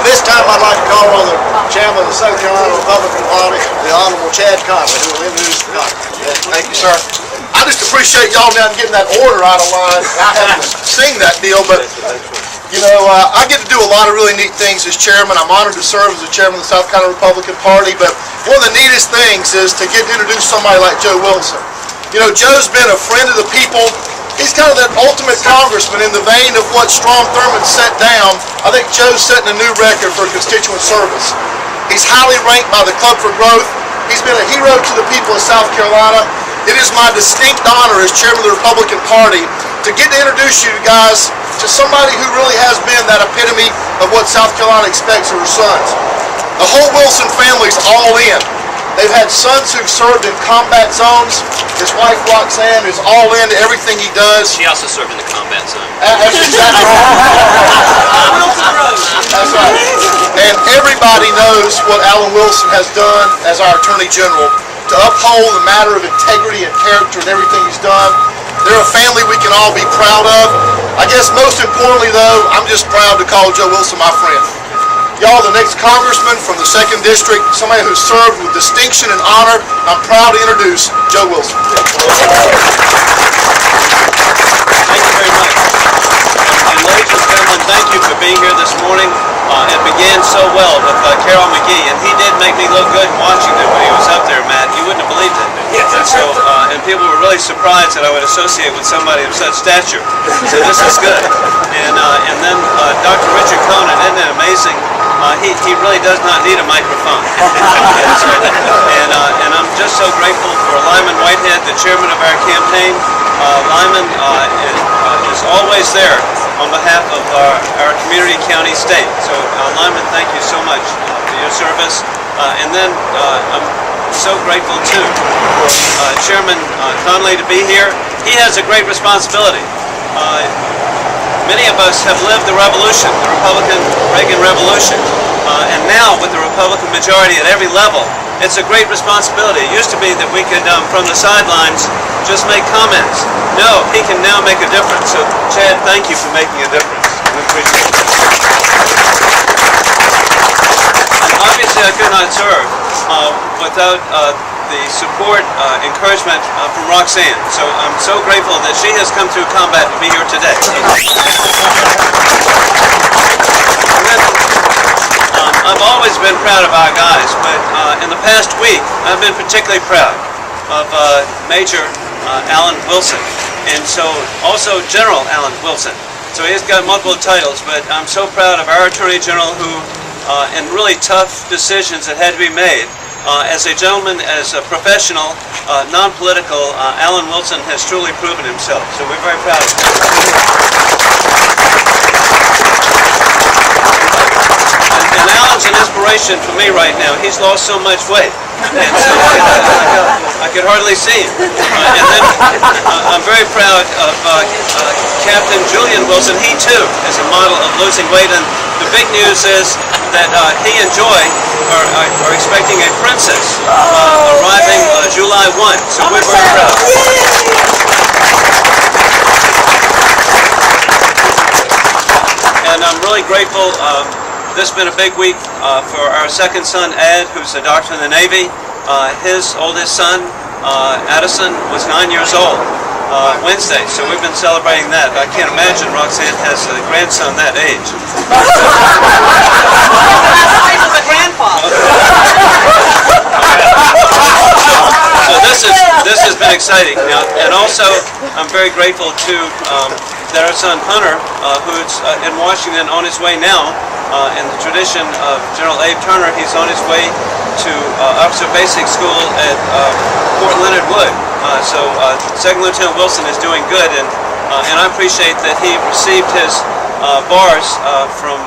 This time I'd like to call on the chairman of the South Carolina Republican Party, the Honorable Chad Conley, who will introduce the Congress. Thank you, sir. I just appreciate y'all now getting that order out of line. I had to sing that deal, but you know, I get to do a lot of really neat things as chairman. I'm honored to serve as the chairman of the South Carolina Republican Party, but one of the neatest things is to get to introduce somebody like Joe Wilson. You know, Joe's been a friend of the people. He's kind of that ultimate congressman in the vein of what Strom Thurmond set down. I think Joe's setting a new record for constituent service. He's highly ranked by the Club for Growth. He's been a hero to the people of South Carolina. It is my distinct honor as chairman of the Republican Party to get to introduce you guys to somebody who really has been that epitome of what South Carolina expects of her sons. The whole Wilson family's all in. They've had sons who've served in combat zones. His wife Roxanne is all in to everything he does. She also served in the combat zone. That's exactly right. That's right. And everybody knows what Alan Wilson has done as our Attorney General to uphold the matter of integrity and character in everything he's done. They're a family we can all be proud of. I guess most importantly, though, I'm just proud to call Joe Wilson my friend. Y'all, the next congressman from the 2nd District, somebody who served with distinction and honor, I'm proud to introduce Joe Wilson. Thank you very much. And ladies and gentlemen, thank you for being here this morning. It began so well with Carol McGee, and he did make me look good in Washington when he was up there, Matt. You wouldn't have believed it. And so, and people were really surprised that I would associate with somebody of such stature. So this is good. And then Dr. Richard Conan, isn't it amazing? He really does not need a microphone. And I'm just so grateful for Lyman Whitehead, the chairman of our campaign. Lyman is always there on behalf of our community, county, state. So Lyman, thank you so much for your service. And then I'm so grateful too for Chairman Conley to be here. He has a great responsibility. Many of us have lived the revolution, the Republican-Reagan revolution, and now with the Republican majority at every level, it's a great responsibility. It used to be that we could, from the sidelines, just make comments. No, he can now make a difference. So, Chad, thank you for making a difference. We appreciate it. And obviously, I could not serve without the support, encouragement from Roxanne. So I'm so grateful that she has come through combat to be here today. I've always been proud of our guys, but in the past week, I've been particularly proud of Major Alan Wilson, and so also General Alan Wilson. So he's got multiple titles, but I'm so proud of our Attorney General who, in really tough decisions that had to be made, as a gentleman, as a professional, non-political, Alan Wilson has truly proven himself. So we're very proud of him. And Alan's an inspiration for me right now. He's lost so much weight. And so I could hardly see him. And then I'm very proud of Captain Julian Wilson. He too is a model of losing weight. And the big news is that he and Joy are expecting a princess arriving July 1. So we're very proud. And I'm really grateful. This has been a big week for our second son, Ed, who's a doctor in the Navy. His oldest son, Addison, was 9 years old Wednesday, so we've been celebrating that. I can't imagine Roxanne has a grandson that age. He's a grandfather. So this has been exciting. Now, and also, I'm very grateful to that our son Hunter, who's in Washington on his way now. In the tradition of General Abe Turner, he's on his way to Officer Basic School at Fort Leonard Wood. So Second Lieutenant Wilson is doing good, and I appreciate that he received his bars from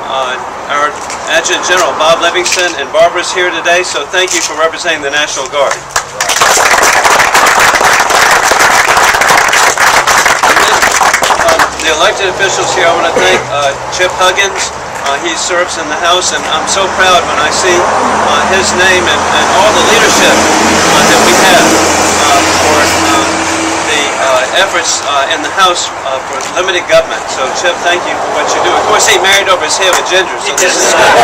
our Adjutant General Bob Livingston, and Barbara's here today. So thank you for representing the National Guard. The elected officials here, I want to thank Chip Huggins. He serves in the House, and I'm so proud when I see his name and all the leadership that we have for the efforts in the House for limited government. So, Chip, thank you for what you do. Of course, he married over his head with Ginger, so this is good.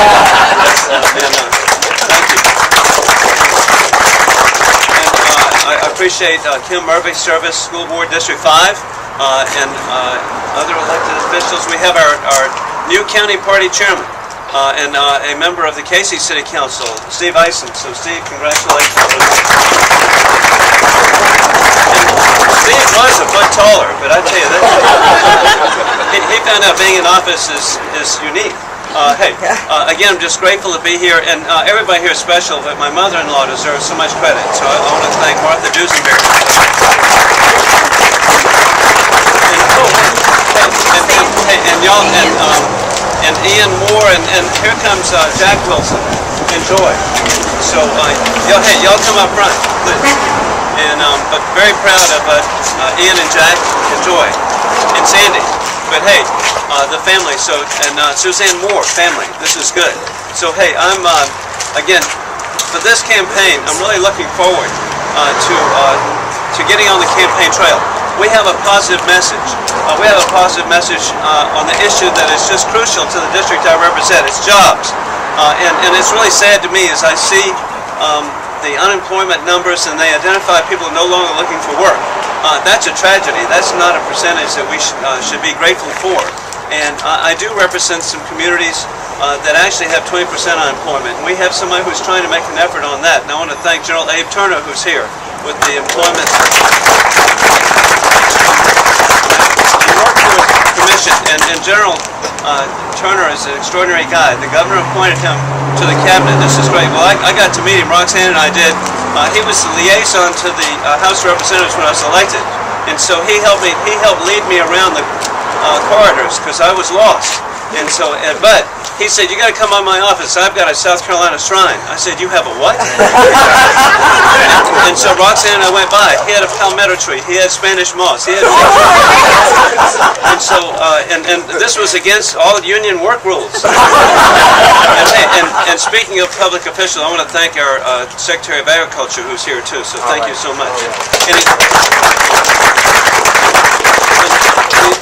Thank you. And I appreciate Kim Murphy's service, School Board District 5, and other elected officials. We have our new county party chairman and a member of the Casey City Council, Steve Eisen. So, Steve, congratulations. Steve was a foot taller, but I tell you, he found out being in office is unique. Again, I'm just grateful to be here, and everybody here is special, but my mother-in-law deserves so much credit, so I want to thank Martha Duesenberry. And y'all, and Ian Moore, and here comes Jack Wilson. Enjoy. So, y'all come up front, please. And but very proud of Ian and Jack. Enjoy. And Sandy. But hey, the family. So, and Suzanne Moore, family. This is good. So hey, I'm again for this campaign. I'm really looking forward to getting on the campaign trail. We have a positive message. We have a positive message on the issue that is just crucial to the district I represent. It's jobs, and it's really sad to me as I see the unemployment numbers and they identify people no longer looking for work. That's a tragedy. That's not a percentage that we should be grateful for. And I do represent some communities that actually have 20% unemployment. And we have somebody who's trying to make an effort on that. And I want to thank General Abe Turner, who's here with the employment commission. And General Turner is an extraordinary guy. The governor appointed him to the cabinet. This is great. Well, I got to meet him. Roxanne and I did. He was the liaison to the House of Representatives when I was elected, and so he helped lead me around the corridors because I was lost. And so, but he said, "You got to come on my office. I've got a South Carolina shrine." I said, "You have a what?" And so Roxanne and I went by. He had a palmetto tree. He had Spanish moss. He had and so, and this was against all union work rules. And speaking of public officials, I want to thank our Secretary of Agriculture, who's here too. So thank you so much. And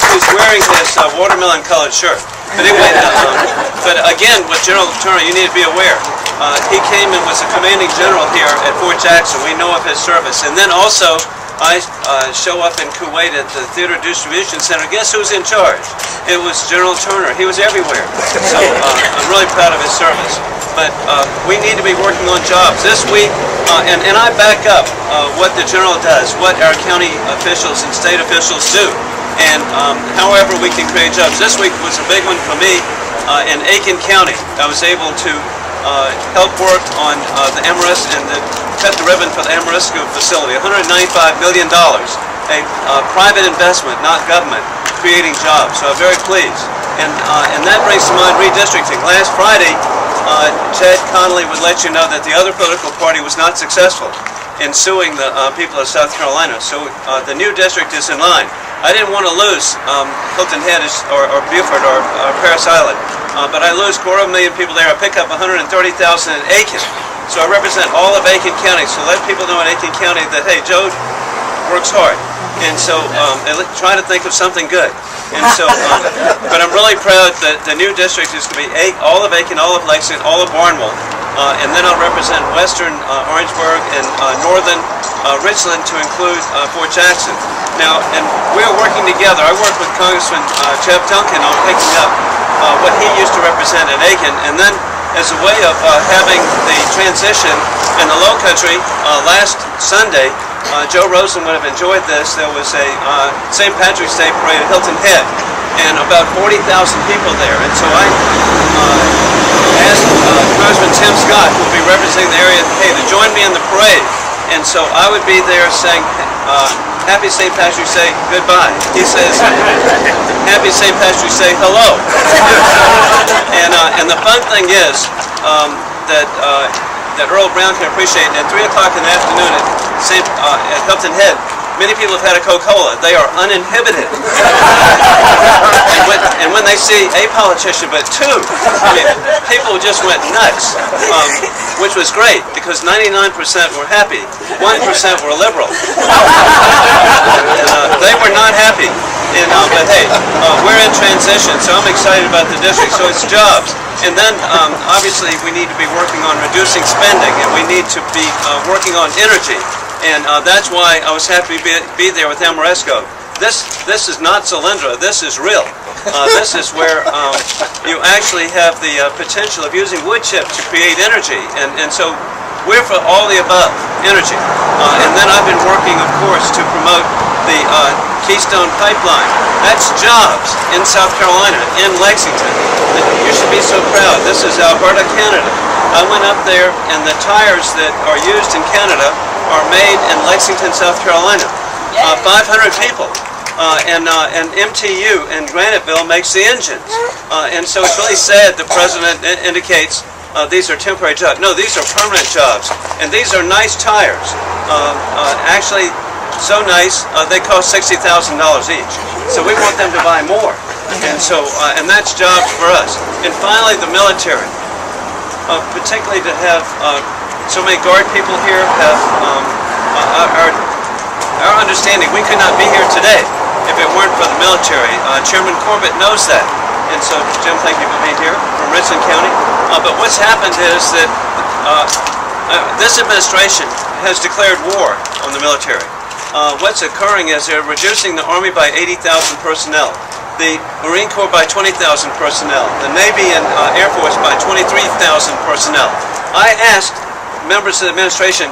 he's wearing his watermelon-colored shirt. But anyway, but again, with General Turner, you need to be aware. He came and was a commanding general here at Fort Jackson. We know of his service. And then also, I show up in Kuwait at the Theater Distribution Center. Guess who's in charge? It was General Turner. He was everywhere. So I'm really proud of his service. But we need to be working on jobs. This week, and I back up what the general does, what our county officials and state officials do. And however we can create jobs. This week was a big one for me in Aiken County. I was able to help work on the Amoresco and cut the ribbon for the Amoresco facility. $195 million, a private investment, not government, creating jobs. So I'm very pleased. And that brings to mind redistricting. Last Friday, Chad Connolly would let you know that the other political party was not successful in suing the people of South Carolina. So the new district is in line. I didn't want to lose Hilton Head or Beaufort or Paris Island, but I lose 250,000 people there. I pick up 130,000 in Aiken. So I represent all of Aiken County. So let people know in Aiken County that, hey, Joe works hard. And so try to think of something good. And so, but I'm really proud that the new district is going to be all of Aiken, all of Lexington, all of Barnwell. And then I'll represent western Orangeburg and northern Richland to include Fort Jackson. Now, and we're working together. I work with Congressman Jeff Duncan on picking up what he used to represent at Aiken. And then as a way of having the transition in the Low Country, last Sunday, Joe Rosen would have enjoyed this. There was a St. Patrick's Day parade at Hilton Head, and about 40,000 people there. And so I asked Congressman Tim Scott, who will be representing the area, hey, to join me in the parade. And so I would be there saying, Happy St. Patrick's Day, goodbye. He says, Happy St. Patrick's Day, hello. And the fun thing is that Earl Brown can appreciate. At 3 o'clock in the afternoon at Hilton Head, Many people have had a Coca-Cola. They are uninhibited. And when they see a politician, but two, I mean, people just went nuts, which was great because 99% were happy, 1% were liberal. They were not happy. But hey, we're in transition, so I'm excited about the district. So it's jobs. And then, obviously, we need to be working on reducing spending, and we need to be working on energy. And that's why I was happy to be there with Amoresco. This is not Solyndra. This is real. This is where you actually have the potential of using wood chips to create energy. And so we're for all the above energy. And then I've been working, of course, to promote the Keystone Pipeline. That's jobs in South Carolina, in Lexington. You should be so proud. This is Alberta, Canada. I went up there, and the tires that are used in Canada are made in Lexington, South Carolina. 500 people. And MTU in Graniteville makes the engines. And so it's really sad the president indicates these are temporary jobs. No, these are permanent jobs. And these are nice tires. Actually, so nice, they cost $60,000 each. So we want them to buy more. And so, and that's jobs for us. And finally, the military. Particularly to have so many Guard people here have our understanding. We could not be here today if it weren't for the military. Chairman Corbett knows that. And so, Jim, thank you for being here from Richland County. But what's happened is that this administration has declared war on the military. What's occurring is they're reducing the Army by 80,000 personnel, the Marine Corps by 20,000 personnel, the Navy and Air Force by 23,000 personnel. I asked members of the administration,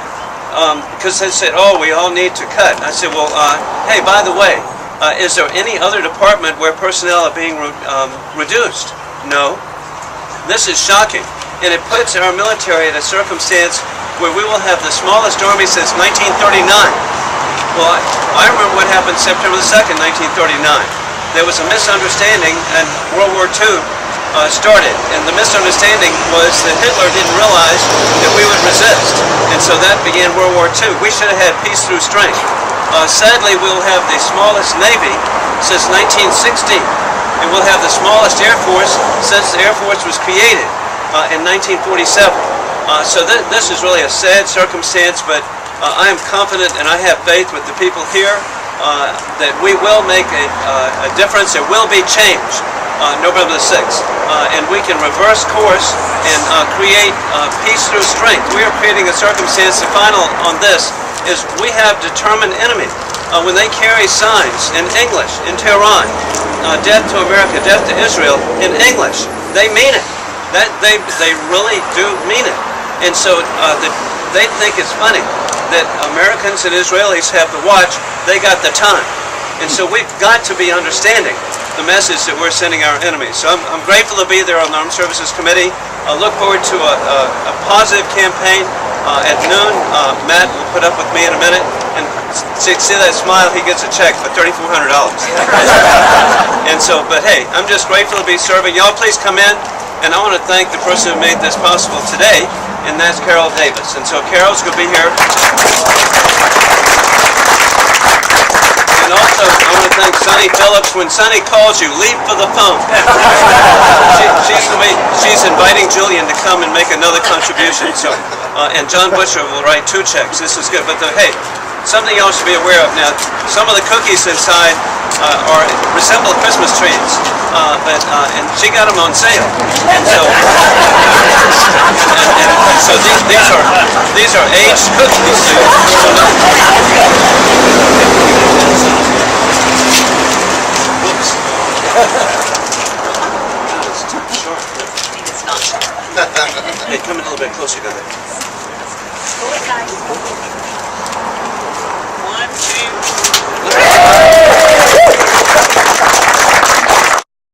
because they said, oh, we all need to cut. I said, well, hey, by the way, is there any other department where personnel are being reduced? No. This is shocking. And it puts our military in a circumstance where we will have the smallest army since 1939. Well, I remember what happened September the 2nd, 1939. There was a misunderstanding and World War II started. And the misunderstanding was that Hitler didn't realize that we would resist. And so that began World War II. We should have had peace through strength. Sadly, we'll have the smallest Navy since 1916. And we'll have the smallest Air Force since the Air Force was created in 1947. So this is really a sad circumstance, but I am confident and I have faith with the people here that we will make a difference. There will be change November the 6th. And we can reverse course and create peace through strength. We are creating a circumstance, the final on this is we have determined enemy. When they carry signs in English in Tehran, death to America, death to Israel, in English, they mean it. They really do mean it. And so they think it's funny that Americans and Israelis have to watch, they got the time. And so we've got to be understanding the message that we're sending our enemies. So I'm grateful to be there on the Armed Services Committee. I look forward to a positive campaign. At noon, Matt will put up with me in a minute. And see that smile, he gets a check for $3,400. And so, but hey, I'm just grateful to be serving. Y'all please come in. And I want to thank the person who made this possible today, and that's Carol Davis. And so Carol's going to be here. And also, I want to thank Sonny Phillips. When Sonny calls you, leave for the phone. She's inviting Julian to come and make another contribution. So, and John Butcher will write 2 checks. This is good. But hey, something you all should be aware of now. Some of the cookies inside resemble Christmas trees, and she got them on sale. And so, so these are aged cookies. Whoops. It's not sharp. Hey, come in a little bit closer to that. Go ahead, guys.